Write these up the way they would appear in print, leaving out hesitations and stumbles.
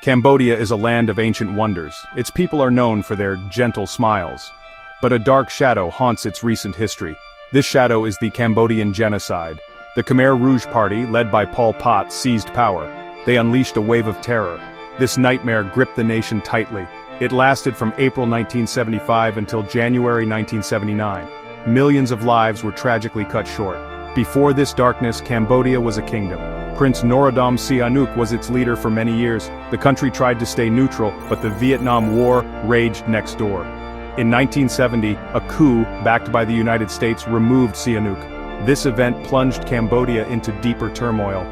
Cambodia is a land of ancient wonders. Its people are known for their gentle smiles. But a dark shadow haunts its recent history. This shadow is the Cambodian genocide. The Khmer Rouge Party, led by Pol Pot, seized power. They unleashed a wave of terror. This nightmare gripped the nation tightly. It lasted from April 1975 until January 1979. Millions of lives were tragically cut short. Before this darkness, Cambodia was a kingdom. Prince Norodom Sihanouk was its leader for many years. The country tried to stay neutral, but the Vietnam War raged next door. In 1970, a coup, backed by the United States, removed Sihanouk. This event plunged Cambodia into deeper turmoil.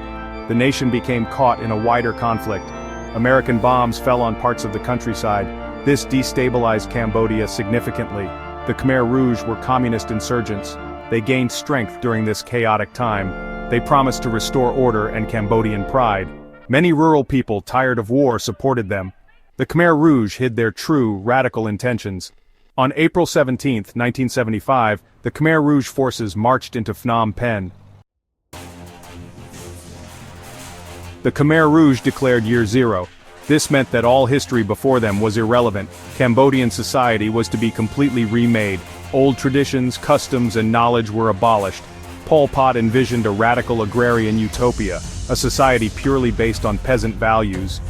The nation became caught in a wider conflict. American bombs fell on parts of the countryside. This destabilized Cambodia significantly. The Khmer Rouge were communist insurgents. They gained strength during this chaotic time. They promised to restore order and Cambodian pride. Many rural people, tired of war, supported them. The Khmer Rouge hid their true, radical intentions. On April 17, 1975, the Khmer Rouge forces marched into Phnom Penh. The Khmer Rouge declared Year Zero. This meant that all history before them was irrelevant. Cambodian society was to be completely remade. Old traditions, customs, and knowledge were abolished. Pol Pot envisioned a radical agrarian utopia, a society purely based on peasant values.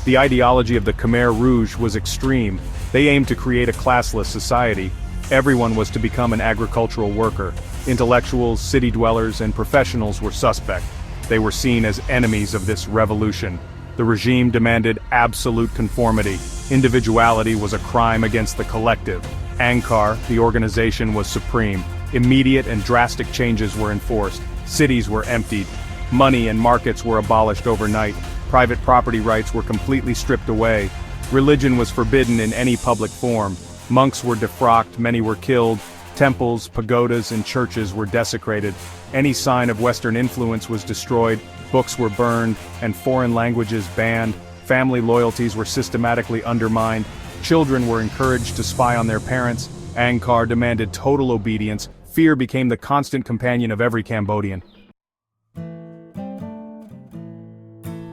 The ideology of the Khmer Rouge was extreme. They aimed to create a classless society. Everyone was to become an agricultural worker. Intellectuals, city dwellers, and professionals were suspect. They were seen as enemies of this revolution. The regime demanded absolute conformity. Individuality was a crime against the collective. Angkar, the organization, was supreme. Immediate and drastic changes were enforced. Cities were emptied. Money and markets were abolished overnight. Private property rights were completely stripped away. Religion was forbidden in any public form. Monks were defrocked, many were killed. Temples, pagodas, and churches were desecrated. Any sign of Western influence was destroyed. Books were burned, and foreign languages banned. Family loyalties were systematically undermined. Children were encouraged to spy on their parents. Angkar demanded total obedience. Fear became the constant companion of every Cambodian.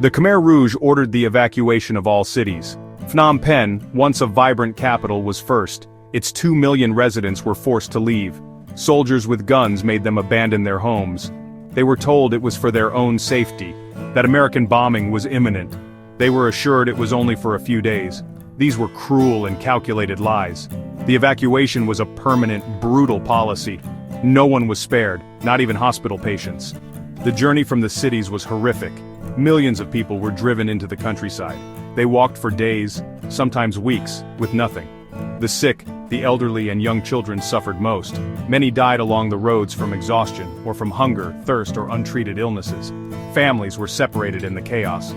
The Khmer Rouge ordered the evacuation of all cities. Phnom Penh, once a vibrant capital, was first. Its 2 million residents were forced to leave. Soldiers with guns made them abandon their homes. They were told it was for their own safety, that American bombing was imminent. They were assured it was only for a few days. These were cruel and calculated lies. The evacuation was a permanent, brutal policy. No one was spared, not even hospital patients. The journey from the cities was horrific. Millions of people were driven into the countryside. They walked for days, sometimes weeks, with nothing. The sick, the elderly, and young children suffered most. Many died along the roads from exhaustion, or from hunger, thirst, or untreated illnesses. Families were separated in the chaos.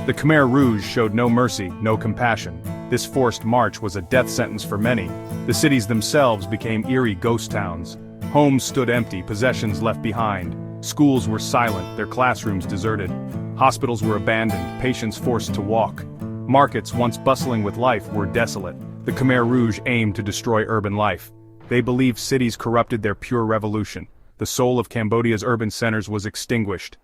The Khmer Rouge showed no mercy, no compassion. This forced march was a death sentence for many. The cities themselves became eerie ghost towns. Homes stood empty, possessions left behind. Schools were silent, their classrooms deserted. Hospitals were abandoned, patients forced to walk. Markets, once bustling with life, were desolate. The Khmer Rouge aimed to destroy urban life. They believed cities corrupted their pure revolution. The soul of Cambodia's urban centers was extinguished.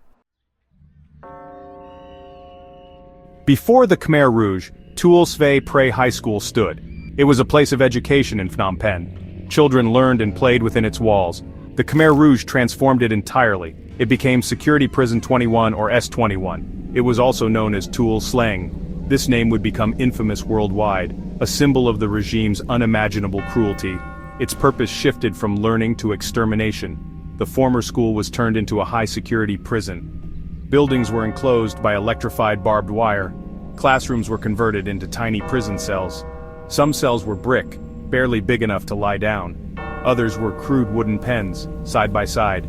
Before the Khmer Rouge, Tuol Sve Prey High School stood. It was a place of education in Phnom Penh. Children learned and played within its walls. The Khmer Rouge transformed it entirely. It became Security Prison 21 or S21. It was also known as Tuol Sleng. This name would become infamous worldwide, a symbol of the regime's unimaginable cruelty. Its purpose shifted from learning to extermination. The former school was turned into a high-security prison. Buildings were enclosed by electrified barbed wire. Classrooms were converted into tiny prison cells. Some cells were brick, barely big enough to lie down. Others were crude wooden pens, side by side.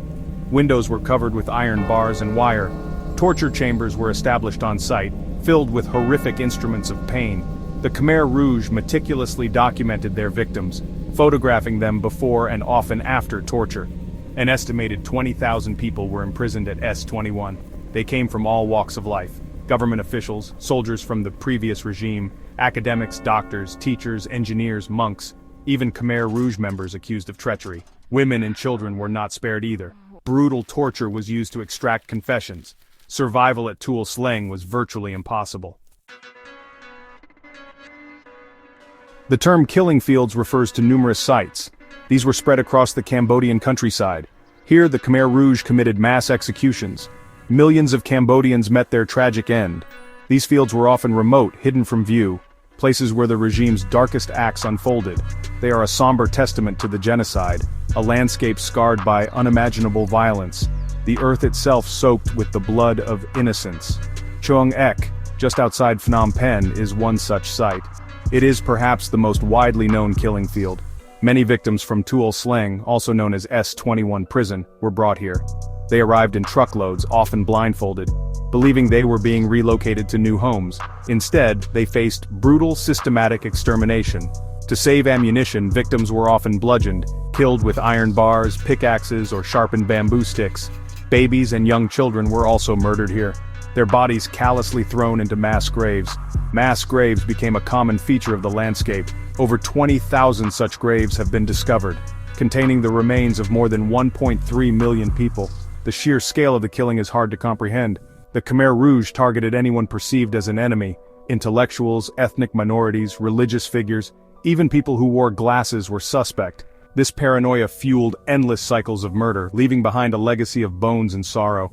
Windows were covered with iron bars and wire. Torture chambers were established on site, filled with horrific instruments of pain. The Khmer Rouge meticulously documented their victims, photographing them before and often after torture. An estimated 20,000 people were imprisoned at S21. They came from all walks of life. Government officials, soldiers from the previous regime, academics, doctors, teachers, engineers, monks, even Khmer Rouge members accused of treachery. Women and children were not spared either. Brutal torture was used to extract confessions. Survival at Tuol Sleng was virtually impossible. The term killing fields refers to numerous sites. These were spread across the Cambodian countryside. Here the Khmer Rouge committed mass executions. Millions of Cambodians met their tragic end. These fields were often remote, hidden from view, places where the regime's darkest acts unfolded. They are a somber testament to the genocide, a landscape scarred by unimaginable violence, the earth itself soaked with the blood of innocents. Choang Ek, just outside Phnom Penh, is one such site. It is perhaps the most widely known killing field. Many victims from Tuol Sleng, also known as S-21 prison, were brought here. They arrived in truckloads, often blindfolded, believing they were being relocated to new homes. Instead, they faced brutal, systematic extermination. To save ammunition, victims were often bludgeoned, killed with iron bars, pickaxes, or sharpened bamboo sticks. Babies and young children were also murdered here, their bodies callously thrown into mass graves. Mass graves became a common feature of the landscape. Over 20,000 such graves have been discovered, containing the remains of more than 1.3 million people. The sheer scale of the killing is hard to comprehend. The Khmer Rouge targeted anyone perceived as an enemy: intellectuals, ethnic minorities, religious figures, even people who wore glasses were suspect. This paranoia fueled endless cycles of murder, leaving behind a legacy of bones and sorrow.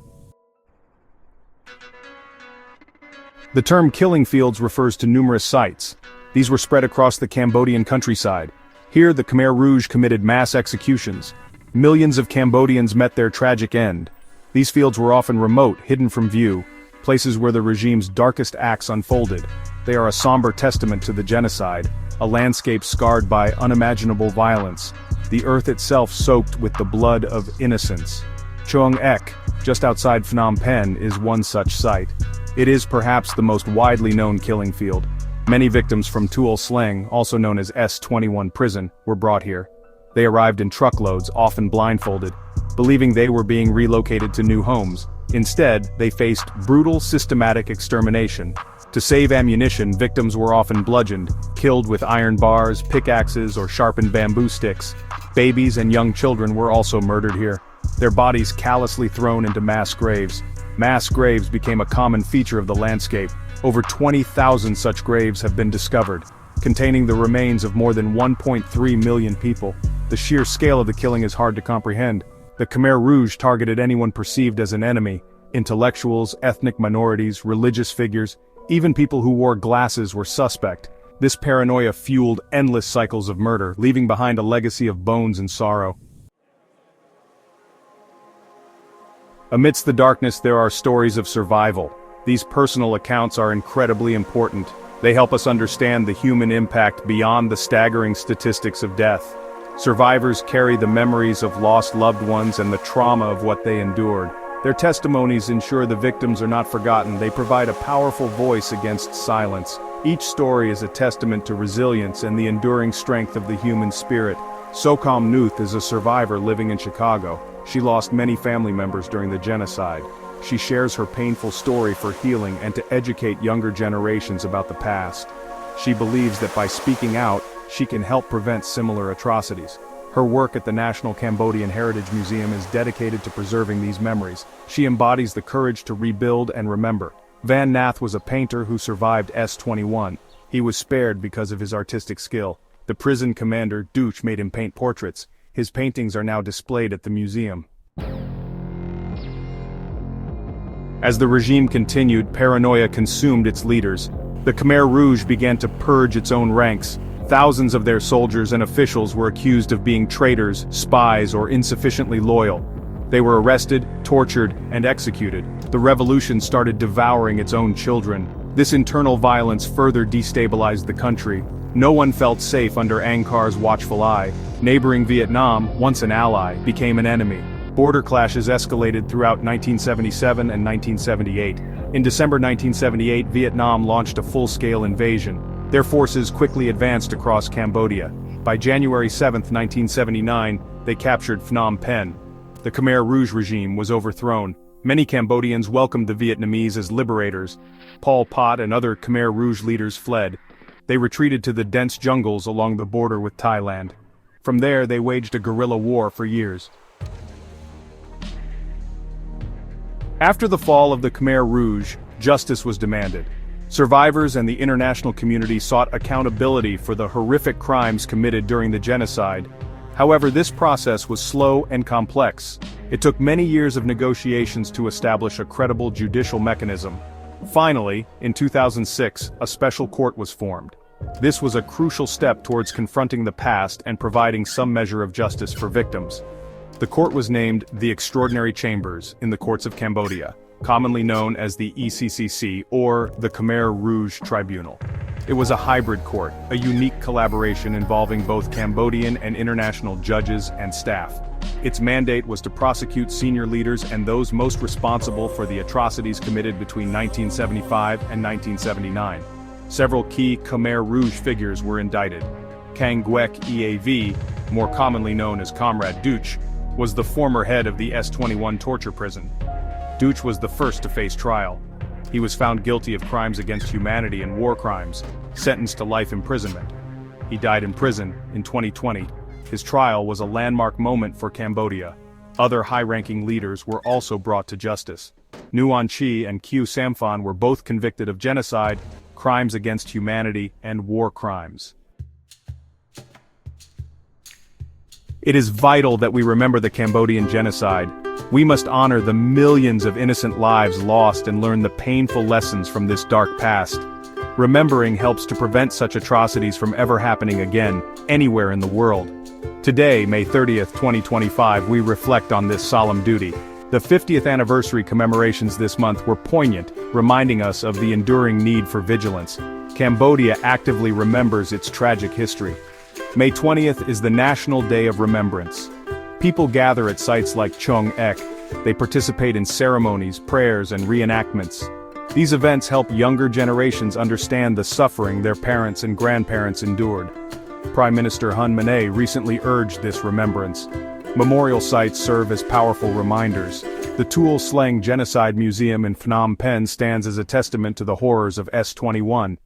The term killing fields refers to numerous sites. These were spread across the Cambodian countryside. Here the Khmer Rouge committed mass executions. Millions of Cambodians met their tragic end. These fields were often remote, hidden from view, places where the regime's darkest acts unfolded. They are a somber testament to the genocide, a landscape scarred by unimaginable violence, the earth itself soaked with the blood of innocents. Choang Ek, just outside Phnom Penh, is one such site. It is perhaps the most widely known killing field. Many victims from Tuol Sleng, also known as S-21 prison, were brought here. They arrived in truckloads, often blindfolded, believing they were being relocated to new homes. Instead, they faced brutal, systematic extermination. To save ammunition, victims were often bludgeoned, killed with iron bars, pickaxes, or sharpened bamboo sticks. Babies and young children were also murdered here, their bodies callously thrown into mass graves. Mass graves became a common feature of the landscape. Over 20,000 such graves have been discovered, containing the remains of more than 1.3 million people. The sheer scale of the killing is hard to comprehend. The Khmer Rouge targeted anyone perceived as an enemy: intellectuals, ethnic minorities, religious figures, even people who wore glasses were suspect. This paranoia fueled endless cycles of murder, leaving behind a legacy of bones and sorrow. Amidst the darkness there are stories of survival. These personal accounts are incredibly important. They help us understand the human impact beyond the staggering statistics of death. Survivors carry the memories of lost loved ones and the trauma of what they endured. Their testimonies ensure the victims are not forgotten. They provide a powerful voice against silence. Each story is a testament to resilience and the enduring strength of the human spirit. Sokam Nuth is a survivor living in Chicago. She lost many family members during the genocide. She shares her painful story for healing and to educate younger generations about the past. She believes that by speaking out, she can help prevent similar atrocities. Her work at the National Cambodian Heritage Museum is dedicated to preserving these memories. She embodies the courage to rebuild and remember. Van Nath was a painter who survived S-21. He was spared because of his artistic skill. The prison commander, Duch, made him paint portraits. His paintings are now displayed at the museum. As the regime continued, paranoia consumed its leaders. The Khmer Rouge began to purge its own ranks. Thousands of their soldiers and officials were accused of being traitors, spies, or insufficiently loyal. They were arrested, tortured, and executed. The revolution started devouring its own children. This internal violence further destabilized the country. No one felt safe under Angkar's watchful eye. Neighboring Vietnam, once an ally, became an enemy. Border clashes escalated throughout 1977 and 1978. In December 1978, Vietnam launched a full-scale invasion. Their forces quickly advanced across Cambodia. By January 7, 1979, they captured Phnom Penh. The Khmer Rouge regime was overthrown. Many Cambodians welcomed the Vietnamese as liberators. Pol Pot and other Khmer Rouge leaders fled. They retreated to the dense jungles along the border with Thailand. From there, they waged a guerrilla war for years. After the fall of the Khmer Rouge, justice was demanded. Survivors and the international community sought accountability for the horrific crimes committed during the genocide. However, this process was slow and complex. It took many years of negotiations to establish a credible judicial mechanism. Finally, in 2006, a special court was formed. This was a crucial step towards confronting the past and providing some measure of justice for victims. The court was named the Extraordinary Chambers in the Courts of Cambodia, commonly known as the ECCC or the Khmer Rouge Tribunal. It was a hybrid court, a unique collaboration involving both Cambodian and international judges and staff. Its mandate was to prosecute senior leaders and those most responsible for the atrocities committed between 1975 and 1979. Several key Khmer Rouge figures were indicted. Kang Gwek EAV, more commonly known as Comrade Duch, was the former head of the S-21 torture prison. Duch was the first to face trial. He was found guilty of crimes against humanity and war crimes, sentenced to life imprisonment. He died in prison in 2020. His trial was a landmark moment for Cambodia. Other high-ranking leaders were also brought to justice. Nguyen Chi and Khieu Samphan were both convicted of genocide, crimes against humanity, and war crimes. It is vital that we remember the Cambodian genocide. We must honor the millions of innocent lives lost and learn the painful lessons from this dark past. Remembering helps to prevent such atrocities from ever happening again, anywhere in the world. Today, May 30th, 2025, we reflect on this solemn duty. The 50th anniversary commemorations this month were poignant, reminding us of the enduring need for vigilance. Cambodia actively remembers its tragic history. May 20th is the National Day of Remembrance. People gather at sites like Chung Ek. They participate in ceremonies, prayers, and reenactments. These events help younger generations understand the suffering their parents and grandparents endured. Prime Minister Hun Manet recently urged this remembrance. Memorial sites serve as powerful reminders. The Tuol Sleng Genocide Museum in Phnom Penh stands as a testament to the horrors of S-21.